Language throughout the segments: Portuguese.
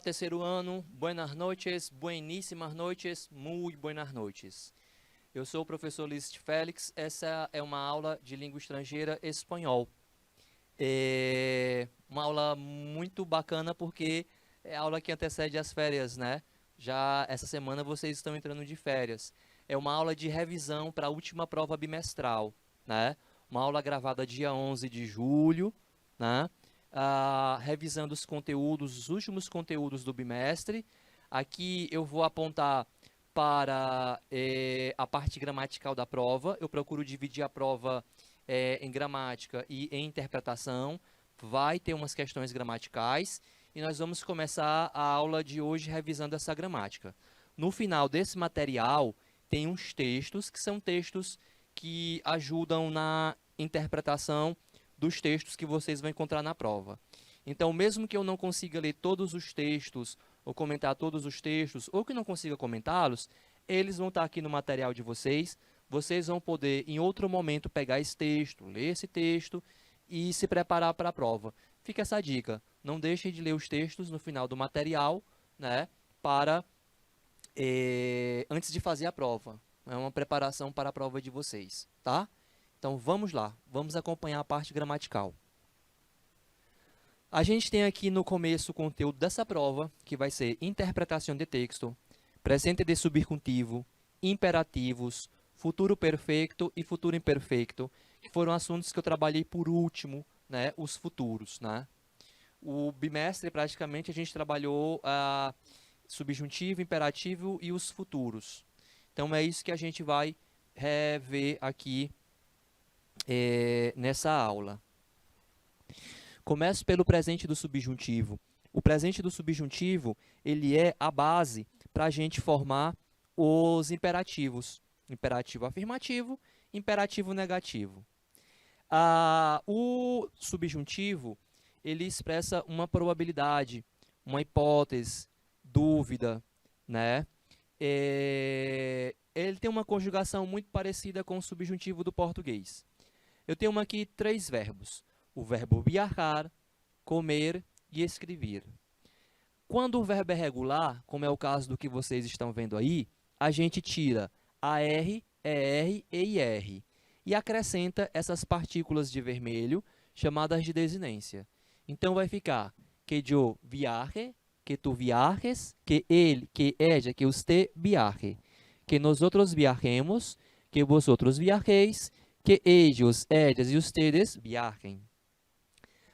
terceiro ano, buenas noches, bueníssimas noches, muy buenas noches. Eu sou o professor Lícito Félix, essa é uma aula de língua estrangeira espanhol. É uma aula muito bacana porque é a aula que antecede as férias, né? Já essa semana vocês estão entrando de férias. É uma aula de revisão para a última prova bimestral, né? Uma aula gravada dia 11 de julho, né? Revisando os conteúdos, os últimos conteúdos do bimestre. Aqui eu vou apontar para a parte gramatical da prova. Eu procuro dividir a prova em gramática e em interpretação. Vai ter umas questões gramaticais e nós vamos começar a aula de hoje revisando essa gramática. No final desse material, tem uns textos que são textos que ajudam na interpretação dos textos que vocês vão encontrar na prova. Então, mesmo que eu não consiga ler todos os textos, ou comentar todos os textos, ou que não consiga comentá-los, eles vão estar aqui no material de vocês. Vocês vão poder, em outro momento, pegar esse texto, ler esse texto e se preparar para a prova. Fica essa dica. Não deixem de ler os textos no final do material, né, para antes de fazer a prova. É uma preparação para a prova de vocês, tá? Então, vamos lá. Vamos acompanhar a parte gramatical. A gente tem aqui no começo o conteúdo dessa prova, que vai ser interpretação de texto, presente de subjuntivo, imperativos, futuro perfeito e futuro imperfeito, que foram assuntos que eu trabalhei por último, né, os futuros, né? O bimestre, praticamente, a gente trabalhou subjuntivo, imperativo e os futuros. Então, é isso que a gente vai rever aqui nessa aula. Começo pelo presente do subjuntivo. O presente do subjuntivo, ele é a base para a gente formar os imperativos. Imperativo afirmativo, imperativo negativo. O subjuntivo, ele expressa uma probabilidade, uma hipótese, dúvida, né? Ele tem uma conjugação muito parecida com o subjuntivo do português. Eu tenho aqui 3 verbos. O verbo viajar, comer e escrever. Quando o verbo é regular, como é o caso do que vocês estão vendo aí, a gente tira AR, ER e IR e acrescenta essas partículas de vermelho chamadas de desinência. Então, vai ficar que yo viaje, que tu viajes, que ele, que ella, que usted viaje, que nosotros viajemos, que vosotros viajeis, que ellos, ellas e ustedes viajem.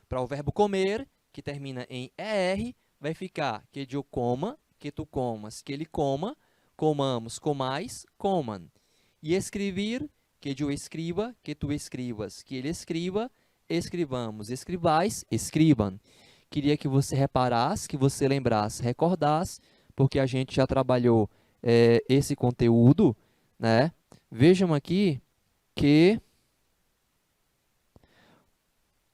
Para o verbo comer, que termina em ER, vai ficar que eu coma, que tu comas, que ele coma, comamos, comais, comam. E escrever, que eu escriba, que tu escribas, que ele escriba, escribamos, escribais, escribam. Queria que você reparasse, que você lembrasse, recordasse, porque a gente já trabalhou esse conteúdo, né? Vejam aqui que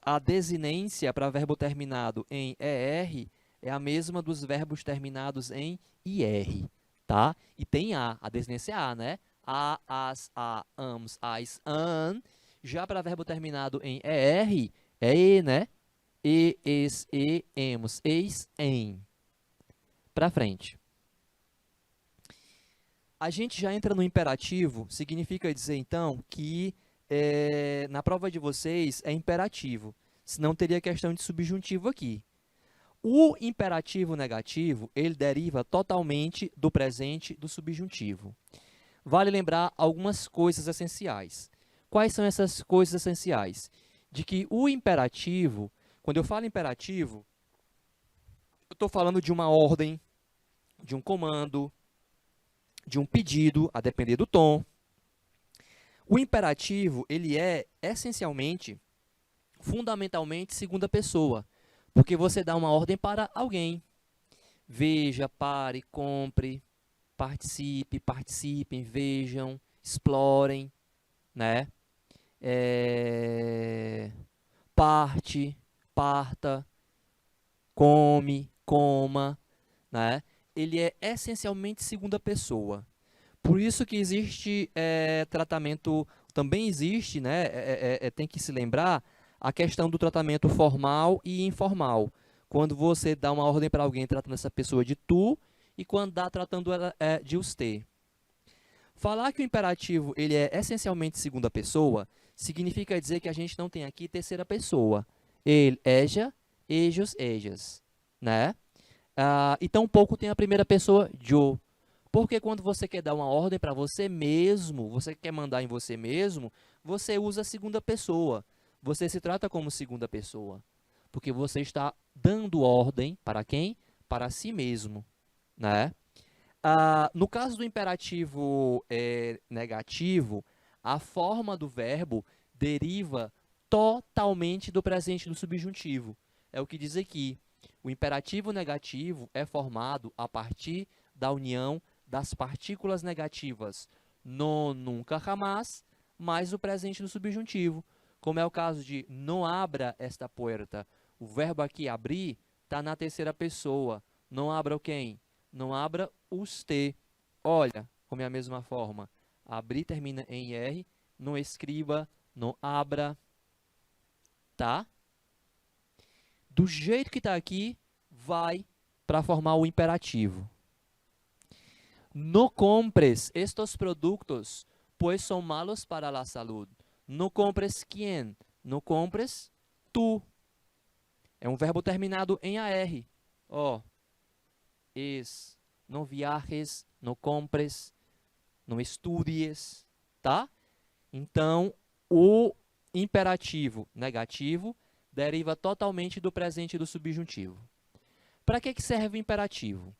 a desinência para verbo terminado em ER é a mesma dos verbos terminados em IR, tá? E tem a desinência é a, né? A, as, a, amos, as, an. Já para verbo terminado em ER, é E, né? E, es, e, emos, eis, em. Para frente. A gente já entra no imperativo, significa dizer, então, que na prova de vocês é imperativo, senão teria questão de subjuntivo aqui. O imperativo negativo, ele deriva totalmente do presente do subjuntivo. Vale lembrar algumas coisas essenciais. Quais são essas coisas essenciais? De que o imperativo, quando eu falo imperativo, eu estou falando de uma ordem, de um comando, de um pedido, a depender do tom. O imperativo, ele é essencialmente, fundamentalmente, segunda pessoa, porque você dá uma ordem para alguém. Veja, pare, compre, participe, participem, vejam, explorem, né? Parte, parta, come, coma, né? Ele é essencialmente segunda pessoa. Por isso que existe tratamento, também existe, né, tem que se lembrar a questão do tratamento formal e informal. quando você dá uma ordem para alguém tratando essa pessoa de tu e quando dá tratando ela de usted. Falar que o imperativo ele é essencialmente segunda pessoa significa dizer que a gente não tem aqui terceira pessoa. Ele, eja, ejos, ejas, né? E tampouco tem a primeira pessoa, yo. Porque quando você quer dar uma ordem para você mesmo, você quer mandar em você mesmo, você usa a segunda pessoa. Você se trata como segunda pessoa. Porque você está dando ordem para quem? Para si mesmo, né? No caso do imperativo negativo, a forma do verbo deriva totalmente do presente do subjuntivo. É o que diz aqui. O imperativo negativo é formado a partir da união das partículas negativas no, nunca, jamás, mais o presente do subjuntivo. Como é o caso de não abra esta puerta. O verbo aqui abrir está na terceira pessoa. Não abra o quem? Não abra usted. Olha, como é a mesma forma. Abrir termina em R, não escreva, não abra, tá? Do jeito que está aqui, vai para formar o imperativo. No compres estos productos, pues son malos para la salud. No compres quién? No compres tu. É um verbo terminado em AR. Ó, não viajes, não compres, não estudies, tá? Então, o imperativo negativo deriva totalmente do presente do subjuntivo. Para que serve o imperativo?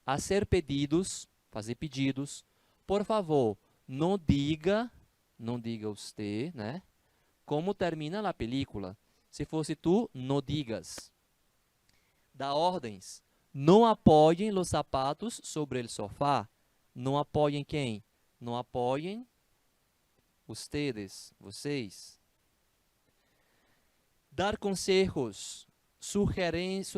A ser pedidos, fazer pedidos. Por favor, não diga usted, né? Como termina a película. Se fosse tu, não digas. Dá ordens. Não apoiem os sapatos sobre o sofá. Não apoiem quem? Não apoiem ustedes, vocês. Dar conselhos, sugestões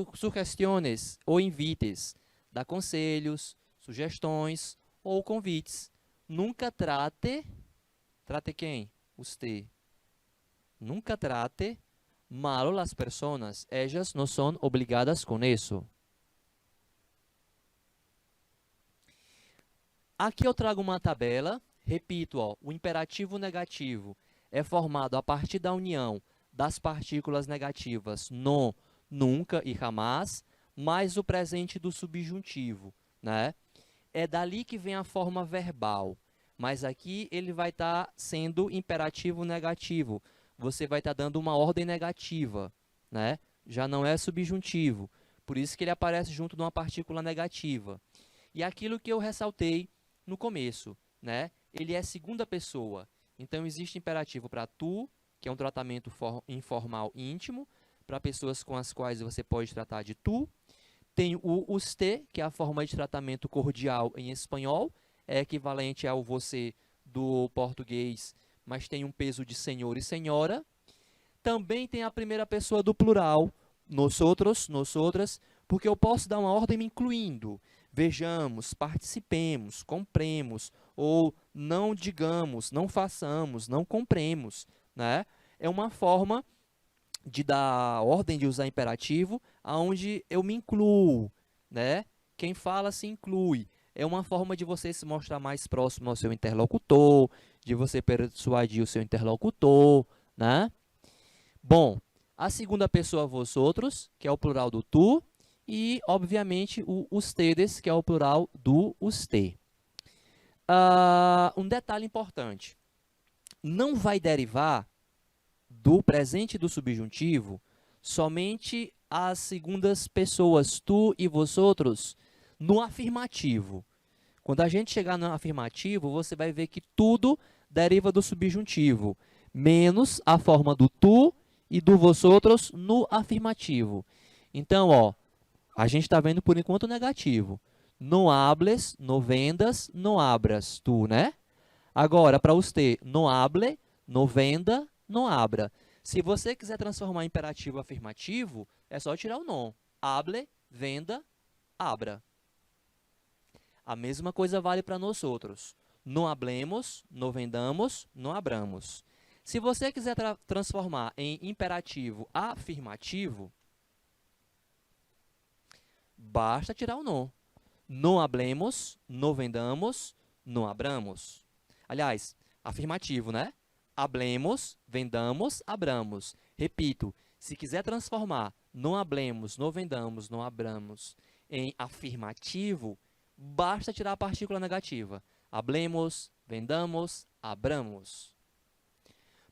ou invites. Dar conselhos, sugestões ou convites. Nunca trate quem? Usted. Nunca trate mal as pessoas. Elas não são obrigadas com isso. Aqui eu trago uma tabela. Repito, ó, o imperativo negativo é formado a partir da união das partículas negativas no, nunca e jamais, mais o presente do subjuntivo, né? É dali que vem a forma verbal, mas aqui ele vai estar sendo imperativo negativo. Você vai estar dando uma ordem negativa, né? Já não é subjuntivo, por isso que ele aparece junto de uma partícula negativa. E aquilo que eu ressaltei no começo, né? Ele é segunda pessoa. Então, existe imperativo para tu, que é um tratamento informal íntimo, para pessoas com as quais você pode tratar de tu. Tem o usted, que é a forma de tratamento cordial em espanhol, é equivalente ao você do português, mas tem um peso de senhor e senhora. Também tem a primeira pessoa do plural, nosotros, nosotras, porque eu posso dar uma ordem me incluindo. Vejamos, participemos, compremos, ou não digamos, não façamos, não compremos, né? É uma forma de dar ordem de usar imperativo, aonde eu me incluo, né? Quem fala se inclui. É uma forma de você se mostrar mais próximo ao seu interlocutor, de você persuadir o seu interlocutor, né? Bom, a segunda pessoa, vosotros, que é o plural do tu, e, obviamente, o ustedes, que é o plural do usted. Um detalhe importante. Não vai derivar do presente do subjuntivo somente as segundas pessoas, tu e vosotros, no afirmativo. Quando a gente chegar no afirmativo, você vai ver que tudo deriva do subjuntivo, menos a forma do tu e do vosotros no afirmativo. Então, ó, a gente está vendo por enquanto negativo. Não hables, não vendas, não abras, tu, né? Agora, para usted, não hable, não venda, não abra. Se você quiser transformar imperativo afirmativo, é só tirar o não. Hable, venda, abra. A mesma coisa vale para nós outros. Não hablemos, não vendamos, não abramos. Se você quiser transformar em imperativo afirmativo, Basta tirar o não. Não hablemos, não vendamos, não abramos. Aliás, afirmativo, né? Hablemos, vendamos, abramos. Repito, se quiser transformar não hablemos, não vendamos, não abramos em afirmativo, basta tirar a partícula negativa. Hablemos, vendamos, abramos.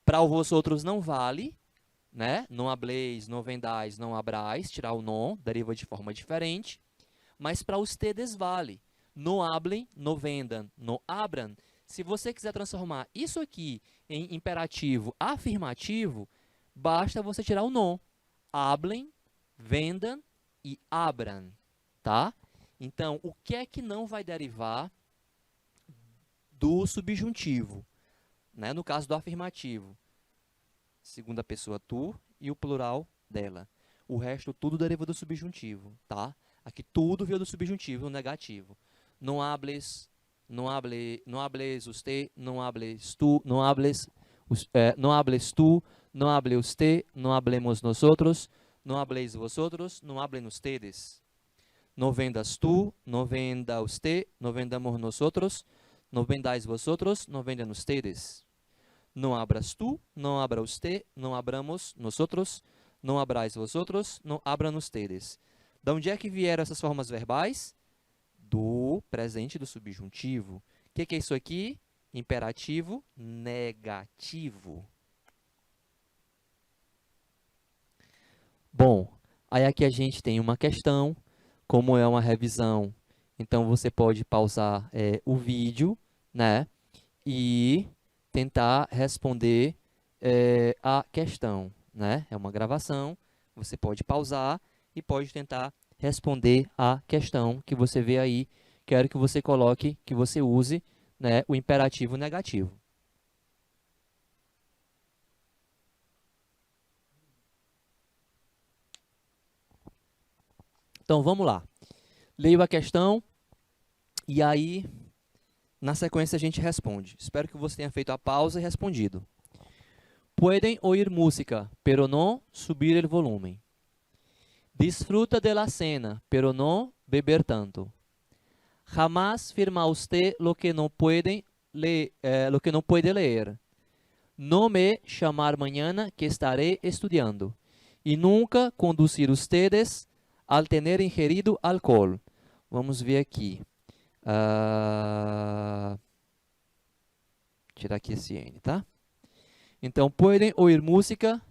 Para o vosotros não vale, né? Não hableis, não vendais, não abrais, tirar o não, deriva de forma diferente. Mas para ustedes vale. Não hablem, não vendam, não abram. Se você quiser transformar isso aqui em imperativo afirmativo, basta você tirar o não. Hablem, vendam e abram, tá? Então, o que é que não vai derivar do subjuntivo, né? No caso do afirmativo, segunda pessoa tu e o plural dela. O resto tudo deriva do subjuntivo, tá? Aqui tudo veio do subjuntivo, no negativo. Não hables, não hables usted, não hables tu, não hables, não hables tu, não hable usted, não hablemos nosotros, não habléis vosotros, não hablen ustedes. No vendas tú, no venda usted, no vendamos nosotros, no vendáis vosotros, no vendan ustedes. No abras tú, no abra usted, no abramos nosotros, no abrais vosotros, no abram ustedes. De onde é que vieram essas formas verbais? Do presente do subjuntivo. O que é isso aqui? Imperativo negativo. Bom, aí aqui a gente tem uma questão, como é uma revisão, então você pode pausar o vídeo, né, e tentar responder a questão, né? É uma gravação, você pode pausar e pode tentar responder a questão que você vê aí. Quero que você coloque, que você use, né, o imperativo negativo. Então, vamos lá. Leio a questão e aí, na sequência, a gente responde. Espero que você tenha feito a pausa e respondido. Pueden oír música, pero no subir el volumen. Disfruta de la cena, pero no beber tanto. Jamás firma usted lo que no puede leer. No me chamar mañana que estaré estudiando. Y nunca conducir ustedes al tener ingerido alcohol. Vamos ver aqui. Tirar aqui esse N, tá? Então, pueden oír música,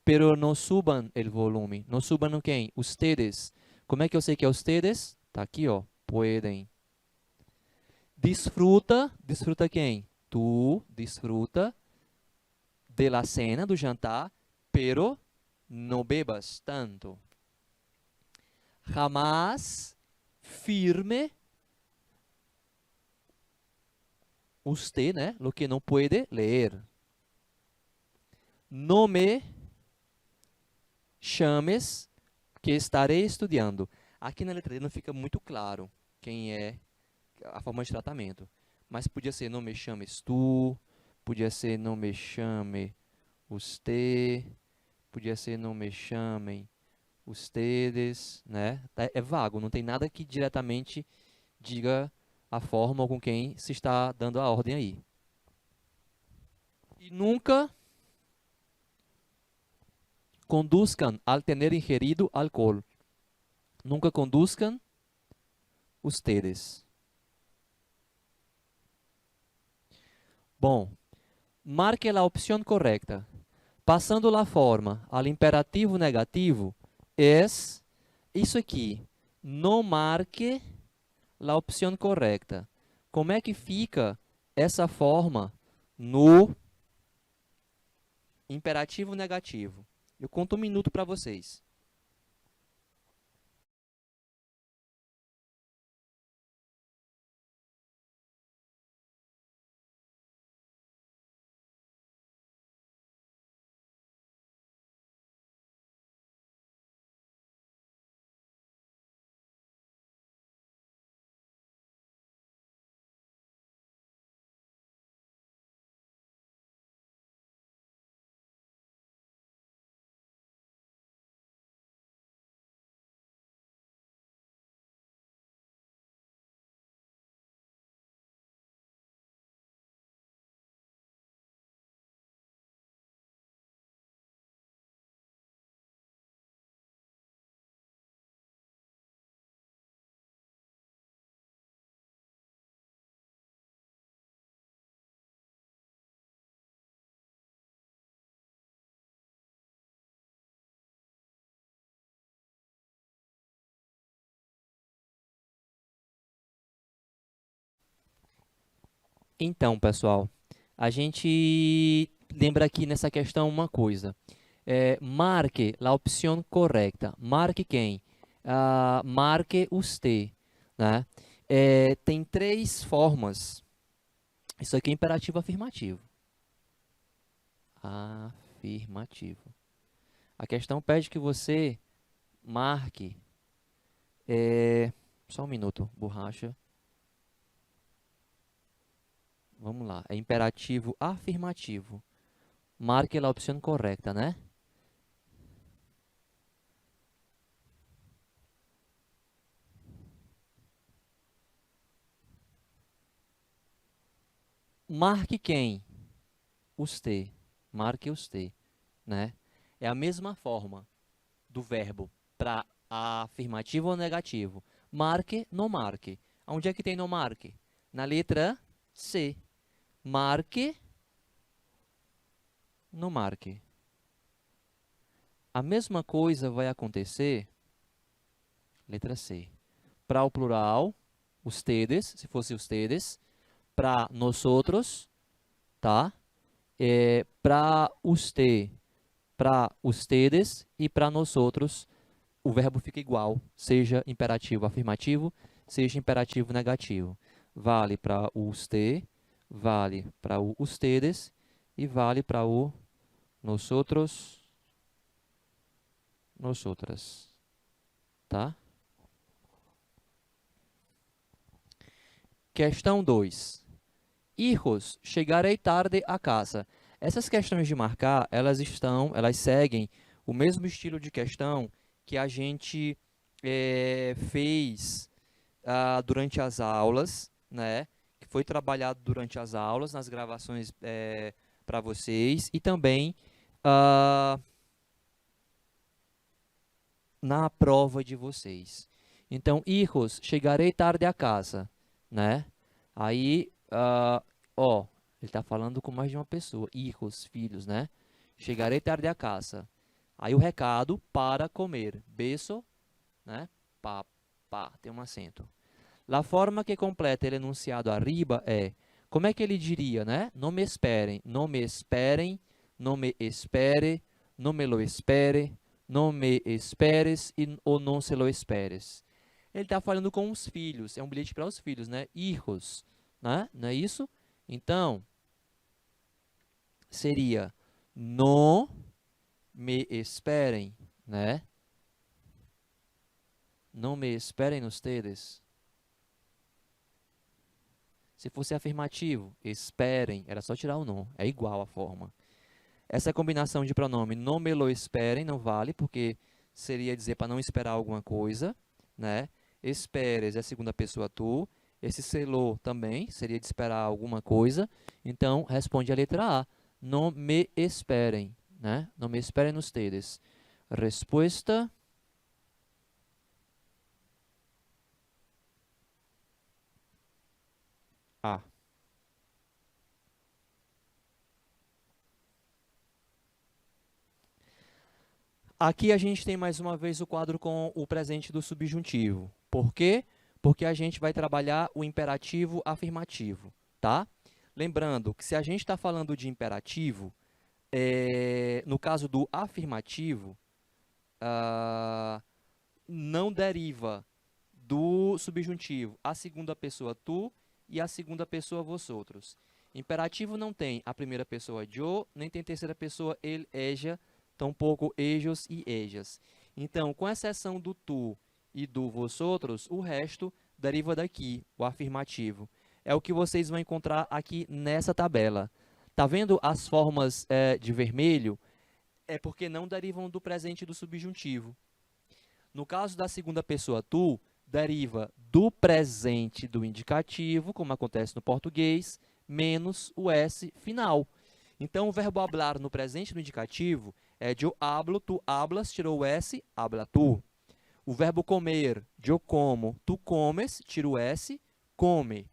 pero no suban el volumen. No suban quem? Ustedes. Como é que eu sei que é ustedes? Tá aqui, ó. Pueden. Disfruta. Disfruta quem? Tu disfruta de la cena, do jantar, pero no bebas tanto. Jamás firme usted, né? Lo que não puede leer. No me chames que estarei estudando. Aqui na letra D não fica muito claro quem é a forma de tratamento. Mas podia ser não me chames tu, podia ser não me chame usted, podia ser não me chamem ustedes, né? É vago, não tem nada que diretamente diga a forma com quem se está dando a ordem aí. E nunca conduzcan al tener ingerido alcohol. Nunca conduzcan ustedes. Bom, marque a opção correta. Passando a forma ao imperativo negativo, é isso aqui. Não marque a opção correta. Como é que fica essa forma no imperativo negativo? Eu conto um minuto para vocês. Então, pessoal, a gente lembra aqui nessa questão uma coisa. Marque a opção correta. Marque quem? Marque usted, né? Tem três formas. Isso aqui é imperativo afirmativo. Afirmativo. A questão pede que você marque. Só um minuto, borracha. Vamos lá. É imperativo afirmativo. Marque a opção correta, né? Marque quem? Usted. Marque usted, né? É a mesma forma do verbo para afirmativo ou negativo. Marque, não marque. Onde é que tem não marque? Na letra C. Marque, não marque. A mesma coisa vai acontecer, letra C, para o plural, ustedes, se fosse ustedes, para nosotros, tá? Para usted, para ustedes e para nosotros, o verbo fica igual, seja imperativo afirmativo, seja imperativo negativo. Vale para o usted, vale para o ustedes e vale para o nosotros, nosotras, tá? Questão 2. Hijos, chegarei tarde a casa. Essas questões de marcar, elas seguem o mesmo estilo de questão que a gente fez durante as aulas, né? Que foi trabalhado durante as aulas, nas gravações para vocês e também na prova de vocês. Então, hijos, chegarei tarde a casa, né? Aí, ó, ele está falando com mais de uma pessoa. Hijos, filhos, né? Chegarei tarde a casa. Aí o recado, para comer. Beso, né? Pa, tem um acento. La forma que completa ele enunciado arriba é, como é que ele diria, né? Não me esperem, não me esperem, não me espere, não me lo espere, não me esperes ou não se lo esperes. Ele está falando com os filhos, é um bilhete para os filhos, né? Hijos, né? Não é isso? Então, seria, não me esperem, né? Não me esperem ustedes. Se fosse afirmativo, esperem, era só tirar o não, é igual a forma. Essa combinação de pronome não me lo esperem não vale, porque seria dizer para não esperar alguma coisa, né? Esperes é a segunda pessoa tu. Esse selo também seria de esperar alguma coisa. Então, responde a letra A. Não me esperem, né? Não me esperem ustedes. Resposta A. Aqui a gente tem mais uma vez o quadro com o presente do subjuntivo. Por quê? Porque a gente vai trabalhar o imperativo afirmativo, tá? Lembrando que se a gente está falando de imperativo, no caso do afirmativo, não deriva do subjuntivo a segunda pessoa tu e a segunda pessoa vosotros. Imperativo não tem a primeira pessoa yo, nem tem terceira pessoa ele, eja, tampouco ellos e ejas. Então, com exceção do tu e do vosotros, o resto deriva daqui, o afirmativo. É o que vocês vão encontrar aqui nessa tabela. Tá vendo as formas de vermelho? É porque não derivam do presente do subjuntivo. No caso da segunda pessoa tu, deriva do presente do indicativo, como acontece no português, menos o S final. Então, o verbo hablar no presente do indicativo é eu hablo, tu hablas, tirou o S, habla tu. O verbo comer, eu como, tu comes, tira o S, come.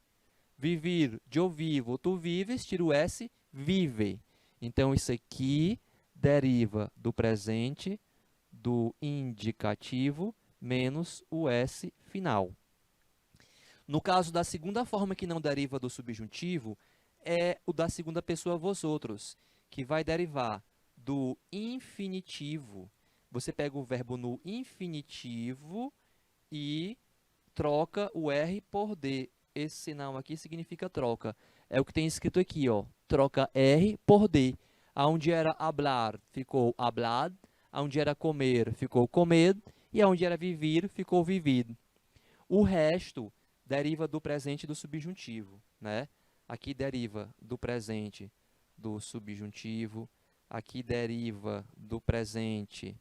Vivir, eu vivo, tu vives, tira o S, vive. Então, isso aqui deriva do presente do indicativo menos o S final. No caso da segunda forma que não deriva do subjuntivo, é o da segunda pessoa vós outros, que vai derivar do infinitivo. Você pega o verbo no infinitivo e troca o R por D. Esse sinal aqui significa troca. É o que tem escrito aqui, ó. Troca R por D. Aonde era hablar, ficou hablad. Aonde era comer, ficou comed. E aonde era vivir, ficou vivido. O resto deriva do presente do subjuntivo, né? Aqui deriva do presente do subjuntivo. Aqui deriva do presente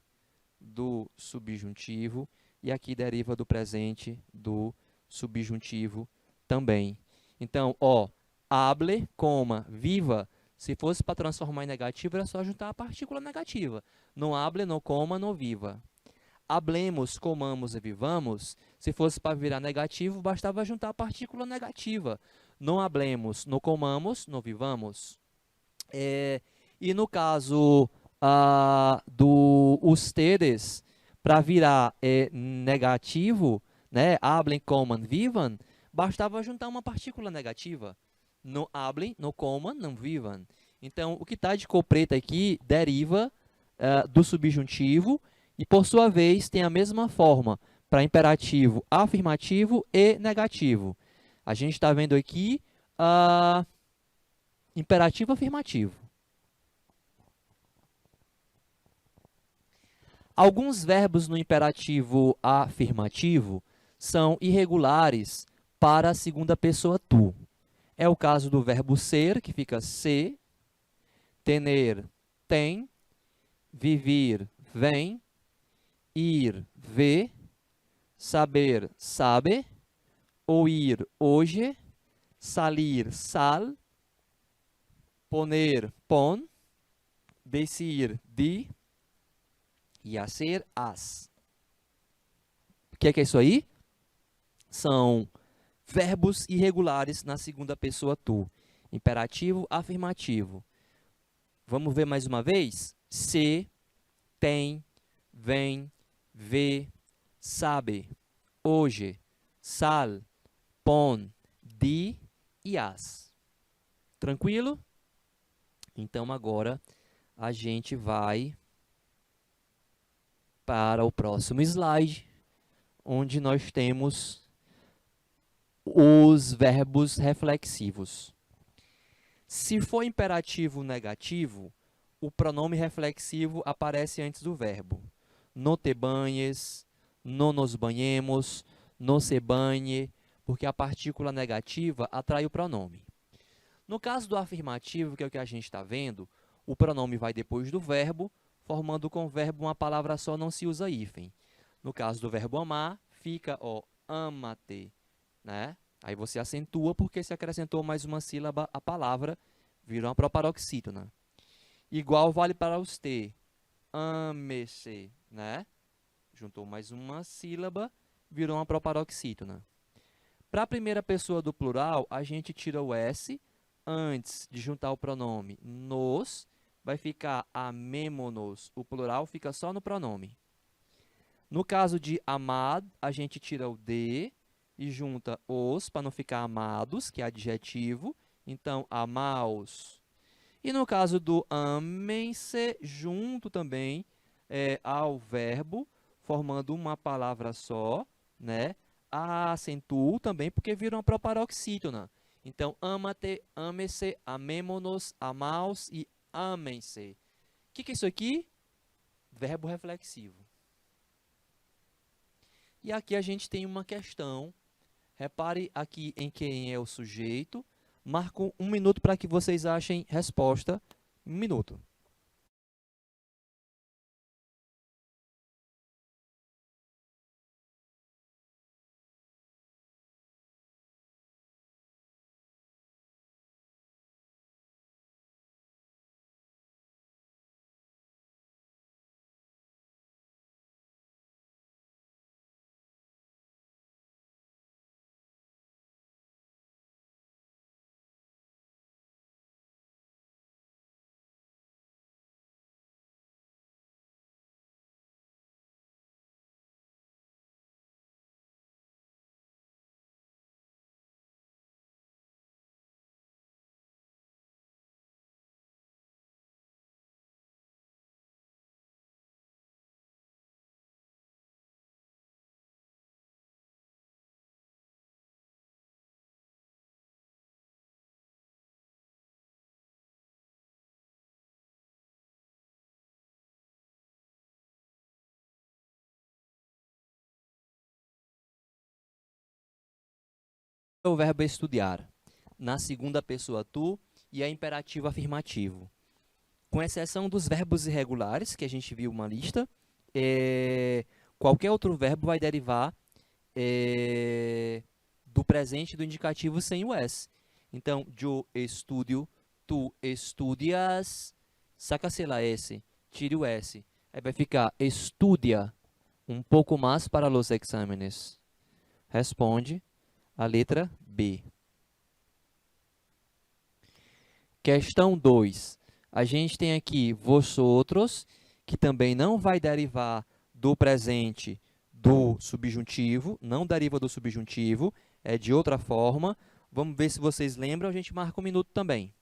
do subjuntivo. E aqui deriva do presente do subjuntivo também. Então, ó, hable, coma, viva. Se fosse para transformar em negativo, era só juntar a partícula negativa. Não hable, não coma, não viva. Hablemos, comamos e vivamos. Se fosse para virar negativo, bastava juntar a partícula negativa. Não hablemos, não comamos, não vivamos. E no caso do ustedes, para virar negativo, né, hablem, comam, vivam, bastava juntar uma partícula negativa. Não hablem, não comam, não vivam. Então, o que está de cor preta aqui deriva do subjuntivo e, por sua vez, tem a mesma forma para imperativo afirmativo e negativo. A gente está vendo aqui imperativo afirmativo. Alguns verbos no imperativo afirmativo são irregulares para a segunda pessoa tu. É o caso do verbo ser, que fica se, tener, tem, vivir, vem, ir, vê, saber, sabe, oír, hoje, salir, sal, poner, pon, decir, di, e hacer, haz. O que é isso aí? São verbos irregulares na segunda pessoa tu. Imperativo, afirmativo. Vamos ver mais uma vez? Se, tem, vem, vê, sabe, hoje, sal, pon, di e haz. Tranquilo? Então, agora, a gente vai para o próximo slide, onde nós temos os verbos reflexivos. Se for imperativo negativo, o pronome reflexivo aparece antes do verbo. No te banhes, no nos banhemos, no se banhe, porque a partícula negativa atrai o pronome. No caso do afirmativo, que é o que a gente está vendo, o pronome vai depois do verbo, formando com o verbo uma palavra só, não se usa hífen. No caso do verbo amar, fica o ama-te, né? Aí você acentua porque se acrescentou mais uma sílaba à palavra, virou uma proparoxítona. Igual vale para os te, ame-se, né? Juntou mais uma sílaba, virou uma proparoxítona. Para a primeira pessoa do plural, a gente tira o S antes de juntar o pronome nos, vai ficar amémonos. O plural fica só no pronome. No caso de amado, a gente tira o de e junta os para não ficar amados, que é adjetivo. Então, amaos. E no caso do amem-se, junto também ao verbo, formando uma palavra só, né? Acentuo também, porque vira uma proparoxítona. Então, ama-te, ame-se, amemo-nos, amaos e amem-se. O que é isso aqui? Verbo reflexivo. E aqui a gente tem uma questão. Repare aqui em quem é o sujeito. Marco 1 minuto para que vocês achem resposta. 1 minuto. é o verbo estudar? Na segunda pessoa tu e é imperativo afirmativo. Com exceção dos verbos irregulares, que a gente viu uma lista, qualquer outro verbo vai derivar do presente do indicativo sem o S. Então, yo estudio, tu estudias, saca-se lá S, tire o S. Aí vai ficar estudia um pouco mais para os exámenes. Responde a letra B. Questão 2. A gente tem aqui vosotros, que também não vai derivar do presente do subjuntivo, não deriva do subjuntivo, é de outra forma. Vamos ver se vocês lembram, a gente marca um minuto também.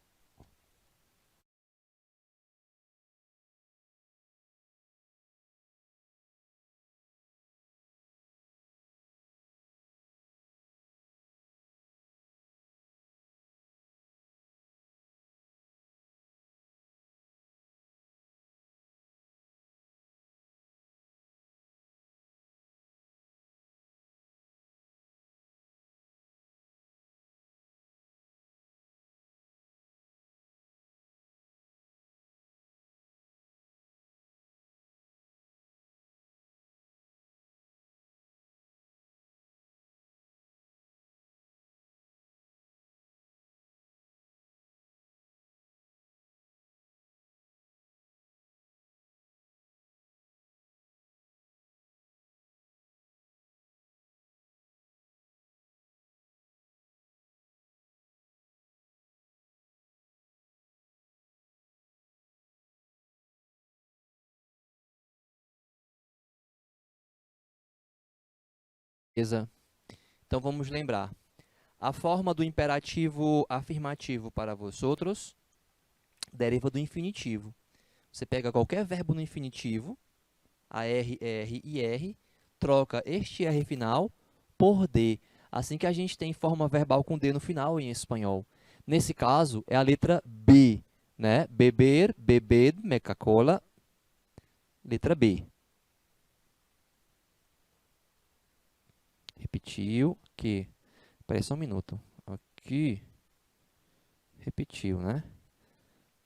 Beleza? Então, vamos lembrar. A forma do imperativo afirmativo para vosotros deriva do infinitivo. Você pega qualquer verbo no infinitivo, a R, R e R, troca este R final por D. Assim que a gente tem forma verbal com D no final em espanhol. Nesse caso, é a letra B, né? Beber, bebed, Coca-Cola, letra B. Repetiu que... Espera só um minuto. Aqui. Repetiu, né?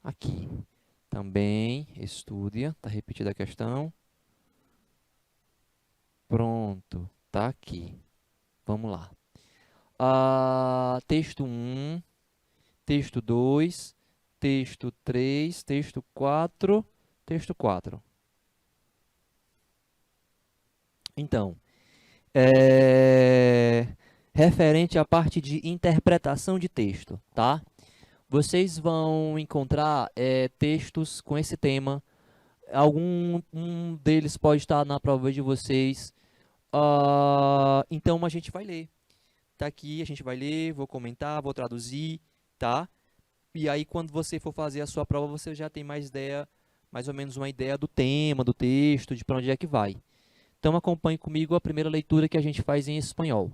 Aqui. Também estudia. Está repetida a questão. Pronto. Está aqui. Vamos lá. Texto 1, texto 2, texto 3, texto 4, texto 4. Então, referente à parte de interpretação de texto, tá? Vocês vão encontrar textos com esse tema. Um deles pode estar na prova de vocês. Então, a gente vai ler. Tá aqui, a gente vai ler, vou comentar, vou traduzir, tá? E aí, quando você for fazer a sua prova, você já tem mais ou menos uma ideia do tema, do texto, de para onde é que vai. Então, acompanhe comigo a primeira leitura que a gente faz em espanhol.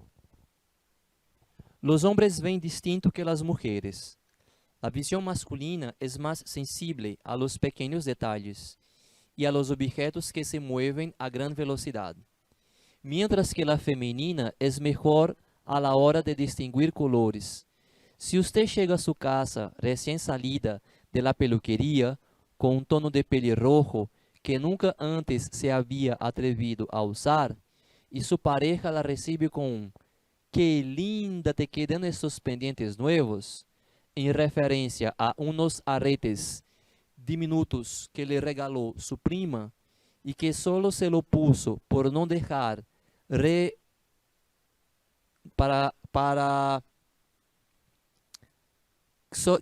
Los hombres ven distinto que las mujeres. La visión masculina es más sensible a los pequeños detalles y a los objetos que se mueven a gran velocidad, mientras que la femenina es mejor a la hora de distinguir colores. Si usted llega a su casa recién salida de la peluquería con un tono de pelirrojo que nunca antes se había atrevido a usar y su pareja la recibe con un «Qué linda te quedan estos pendientes nuevos», en referencia a unos aretes diminutos que le regaló su prima y que solo se lo puso por no dejar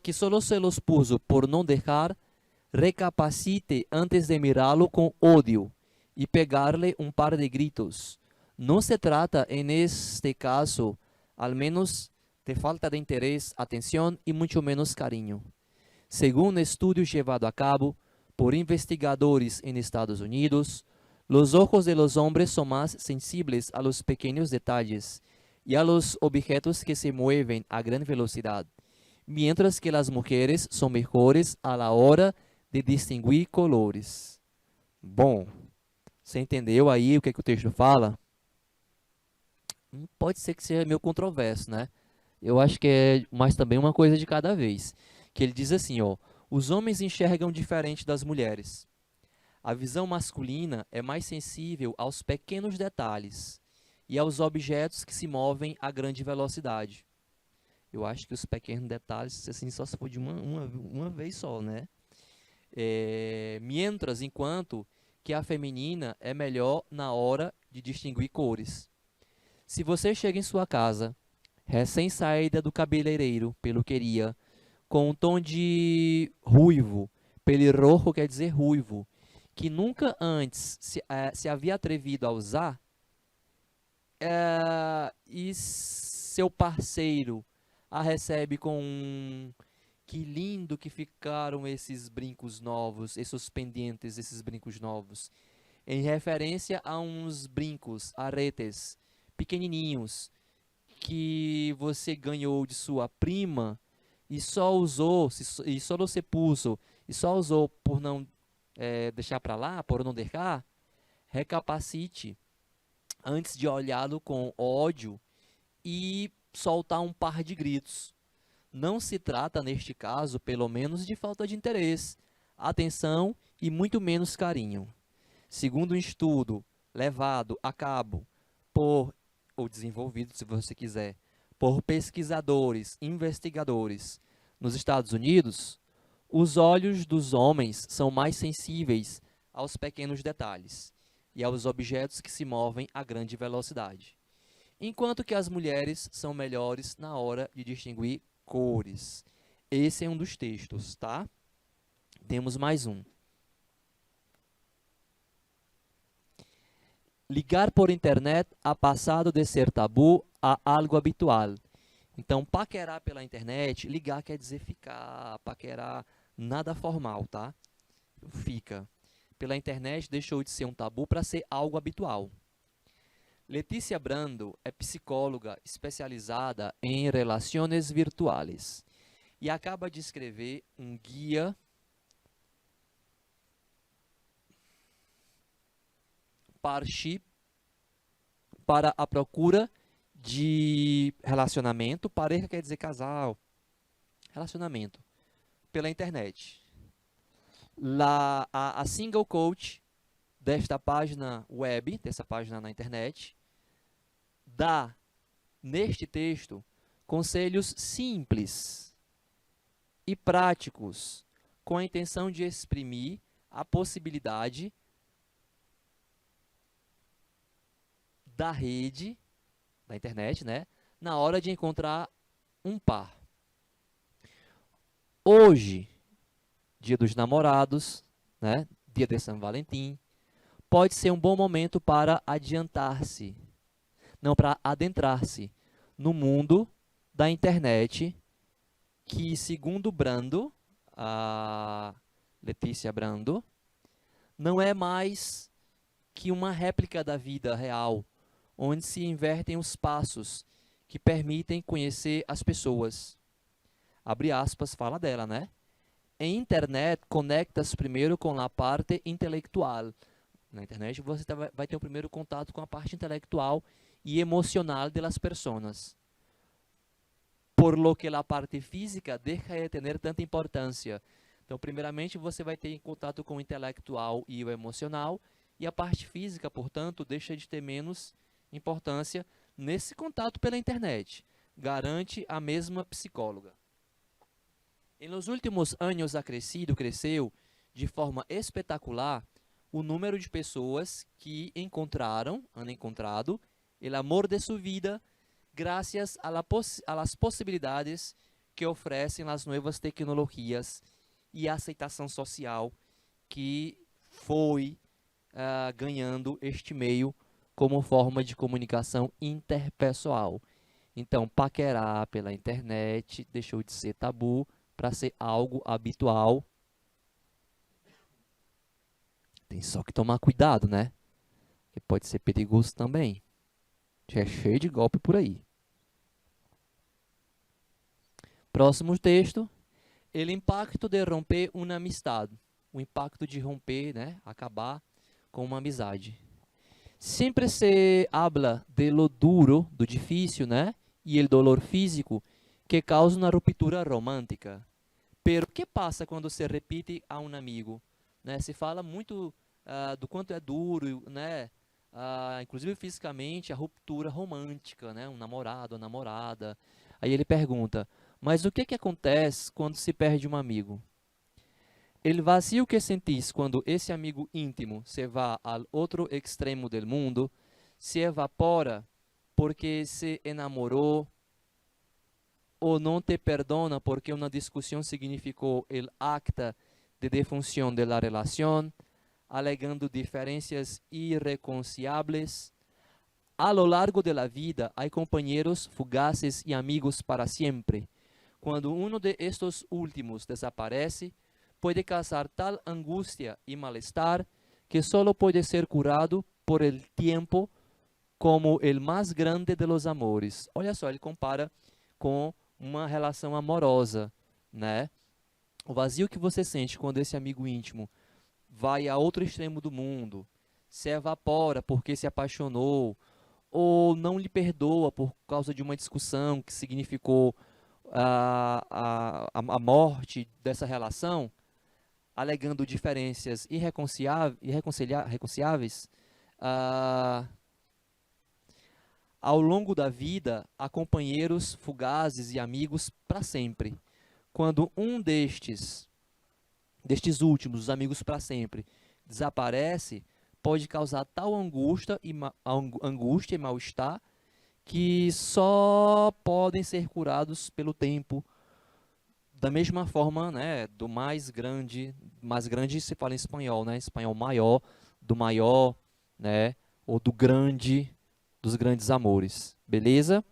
que solo se los puso por no dejar, recapacite antes de mirarlo con odio y pegarle un par de gritos. No se trata, en este caso, al menos de falta de interés, atención y mucho menos cariño. Según estudios llevados a cabo por investigadores en Estados Unidos, los ojos de los hombres son más sensibles a los pequeños detalles y a los objetos que se mueven a gran velocidad, mientras que las mujeres son mejores a la hora de distinguir colores. Bom, você entendeu aí o que o texto fala? Pode ser que seja meio controverso, né? Eu acho que é, mas também uma coisa de cada vez. Que ele diz assim, ó, os homens enxergam diferente das mulheres. A visão masculina é mais sensível aos pequenos detalhes e aos objetos que se movem a grande velocidade. Eu acho que os pequenos detalhes, assim, só se for de uma vez só, né? Mientras, enquanto que a feminina é melhor na hora de distinguir cores. Se você chega em sua casa, recém-saída do cabeleireiro, peluqueria, com um tom de ruivo, pelirrojo quer dizer ruivo, que nunca antes se havia atrevido a usar, e seu parceiro a recebe com um que lindo que ficaram esses brincos novos, esses pendentes, esses brincos novos, em referência a uns brincos, aretes, pequenininhos, que você ganhou de sua prima e só usou, e só você puso, e só usou por não deixar para lá, por não deixar, recapacite antes de olhá-lo com ódio e soltar um par de gritos. Não se trata, neste caso, pelo menos, de falta de interesse, atenção e muito menos carinho. Segundo um estudo levado a cabo por, ou desenvolvido, se você quiser, por pesquisadores, investigadores nos Estados Unidos, os olhos dos homens são mais sensíveis aos pequenos detalhes e aos objetos que se movem a grande velocidade, enquanto que as mulheres são melhores na hora de distinguir cores. Esse é um dos textos, tá? Temos mais um. Ligar por internet ha passado de ser tabu a algo habitual. Então, paquerar pela internet, ligar quer dizer ficar, paquerar, nada formal, tá? Fica. Pela internet deixou de ser um tabu para ser algo habitual. Letícia Brando é psicóloga especializada em relações virtuais e acaba de escrever um guia Parship para a procura de relacionamento. Pareja quer dizer casal. Relacionamento. Pela internet. A single coach desta página web, dessa página na internet, dá, neste texto, conselhos simples e práticos, com a intenção de exprimir a possibilidade da rede, da internet, né, na hora de encontrar um par. Hoje, Dia dos Namorados, né, Dia de São Valentim, pode ser um bom momento para adiantar-se, não para adentrar-se no mundo da internet, que, segundo Brando, a Letícia Brando, não é mais que uma réplica da vida real, onde se invertem os passos que permitem conhecer as pessoas. Abre aspas, fala dela, né? Em internet, conectas primeiro com a parte intelectual. Na internet, você vai ter o primeiro contato com a parte intelectual e emocional das pessoas. Por lo que a parte física deixa de ter tanta importância. Então, primeiramente, você vai ter contato com o intelectual e o emocional, e a parte física, portanto, deixa de ter menos importância nesse contato pela internet. Garante a mesma psicóloga. Nos últimos anos, cresceu de forma espetacular o número de pessoas que han encontrado o amor de sua vida graças a las possibilidades que oferecem as novas tecnologias e a aceitação social que foi ganhando este meio como forma de comunicação interpessoal. Então, paquerar pela internet deixou de ser tabu para ser algo habitual. Tem só que tomar cuidado, né? Que pode ser perigoso também. Já é cheio de golpe por aí. Próximo texto. O impacto de romper uma amistade. O impacto de romper, né? Acabar com uma amizade. Sempre se habla de lo duro, do difícil, né? E o dolor físico que causa uma ruptura romântica. Pero o que passa quando se repete a um amigo? Né? Se fala muito do quanto é duro, né? Inclusive fisicamente, a ruptura romântica, né? Um namorado, uma namorada. Aí ele pergunta, mas o que acontece quando se perde um amigo? El vacío que sentís quando esse amigo íntimo se va ao outro extremo do mundo se evapora porque se enamorou ou não te perdona porque uma discussão significou el acta de defunción de la relación, alegando diferencias irreconciliables. A lo largo de la vida hay compañeros fugaces y amigos para siempre. Cuando uno de estos últimos desaparece, puede causar tal angustia y malestar que solo puede ser curado por el tiempo como el más grande de los amores. Olha só, ele compara com uma relação amorosa, né? O vazio que você sente quando esse amigo íntimo vai a outro extremo do mundo, se evapora porque se apaixonou, ou não lhe perdoa por causa de uma discussão que significou a morte dessa relação, alegando diferenças irreconciliáveis, ao longo da vida, há companheiros fugazes e amigos para sempre. Quando um destes últimos, os amigos para sempre, desaparece, pode causar tal angústia e mal-estar que só podem ser curados pelo tempo. Da mesma forma, né, do mais grande se fala em espanhol, né, espanhol maior, do maior, né, ou do grande, dos grandes amores, beleza?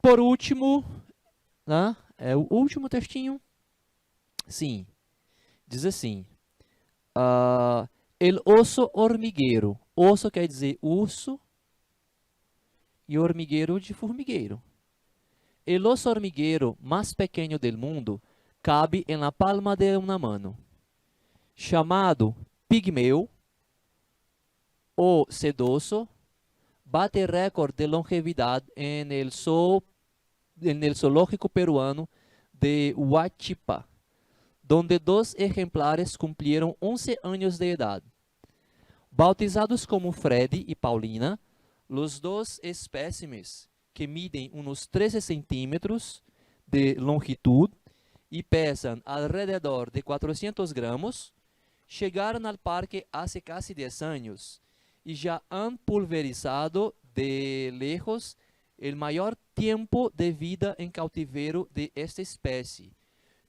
Por último, né, é o último textinho, sim, diz assim, el oso hormigueiro, osso quer dizer urso, e hormigueiro de formigueiro. El oso hormigueiro mais pequeno del mundo cabe en la palma de una mano. Chamado pigmeu o sedoso, bate récord de longevidade en el zoológico peruano de Huachipa, donde 2 ejemplares cumplieron 11 años de edad. Bautizados como Freddy y Paulina, los 2 espécimes, que midem unos 13 centímetros de longitud e pesam alrededor de 400 gramos, chegaram ao parque há casi 10 anos e já han pulverizado de lejos o maior tempo de vida em cautiveiro de esta espécie,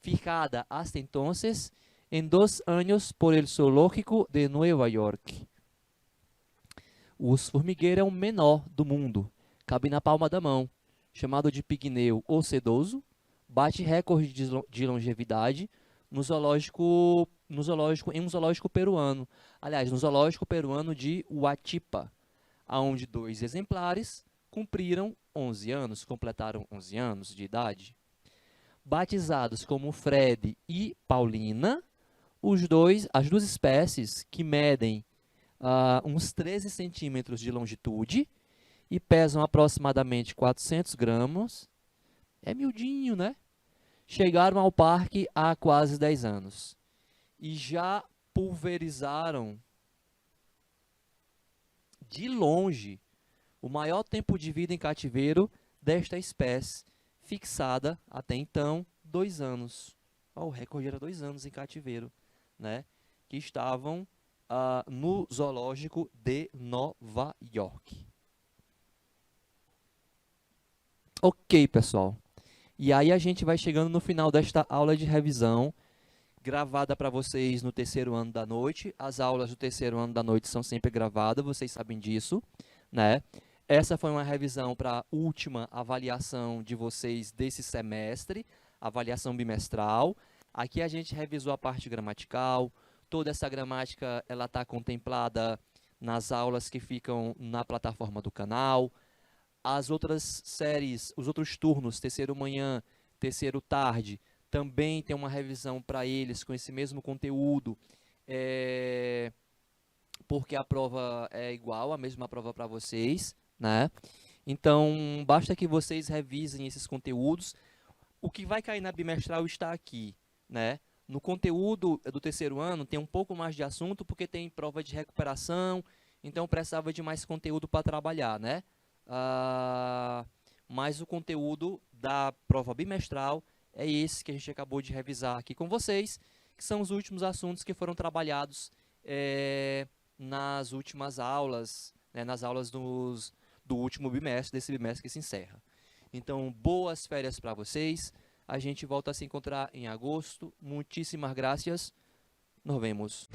fijada hasta entonces em 2 anos por el zoológico de Nova York. O formigueiro é o menor do mundo, cabe na palma da mão, chamado de pigmeu ou sedoso, bate recorde de longevidade em um zoológico peruano. Aliás, no zoológico peruano de Huachipa, onde 2 exemplares completaram 11 anos de idade. Batizados como Fred e Paulina, as duas espécies que medem uns 13 centímetros de longitude e pesam aproximadamente 400 gramas, é miudinho, né? Chegaram ao parque há quase 10 anos e já pulverizaram de longe o maior tempo de vida em cativeiro desta espécie, fixada até então 2 anos. O recorde era 2 anos em cativeiro, né? Que estavam no zoológico de Nova York. Ok, pessoal. E aí a gente vai chegando no final desta aula de revisão, gravada para vocês no 3º ano da noite. As aulas do 3º ano da noite são sempre gravadas, vocês sabem disso, né? Essa foi uma revisão para a última avaliação de vocês desse semestre, avaliação bimestral. Aqui a gente revisou a parte gramatical, toda essa gramática ela está contemplada nas aulas que ficam na plataforma do canal. As outras séries, os outros turnos, 3º manhã, 3º tarde, também tem uma revisão para eles com esse mesmo conteúdo, porque a prova é igual, a mesma prova para vocês, né? Então, basta que vocês revisem esses conteúdos. O que vai cair na bimestral está aqui, né? No conteúdo do terceiro ano tem um pouco mais de assunto, porque tem prova de recuperação, então precisava de mais conteúdo para trabalhar, né? Mas o conteúdo da prova bimestral é esse que a gente acabou de revisar aqui com vocês, que são os últimos assuntos que foram trabalhados nas últimas aulas, né, nas aulas do último bimestre, desse bimestre que se encerra. Então, boas férias para vocês. A gente volta a se encontrar em agosto. Muitíssimas graças. Nos vemos.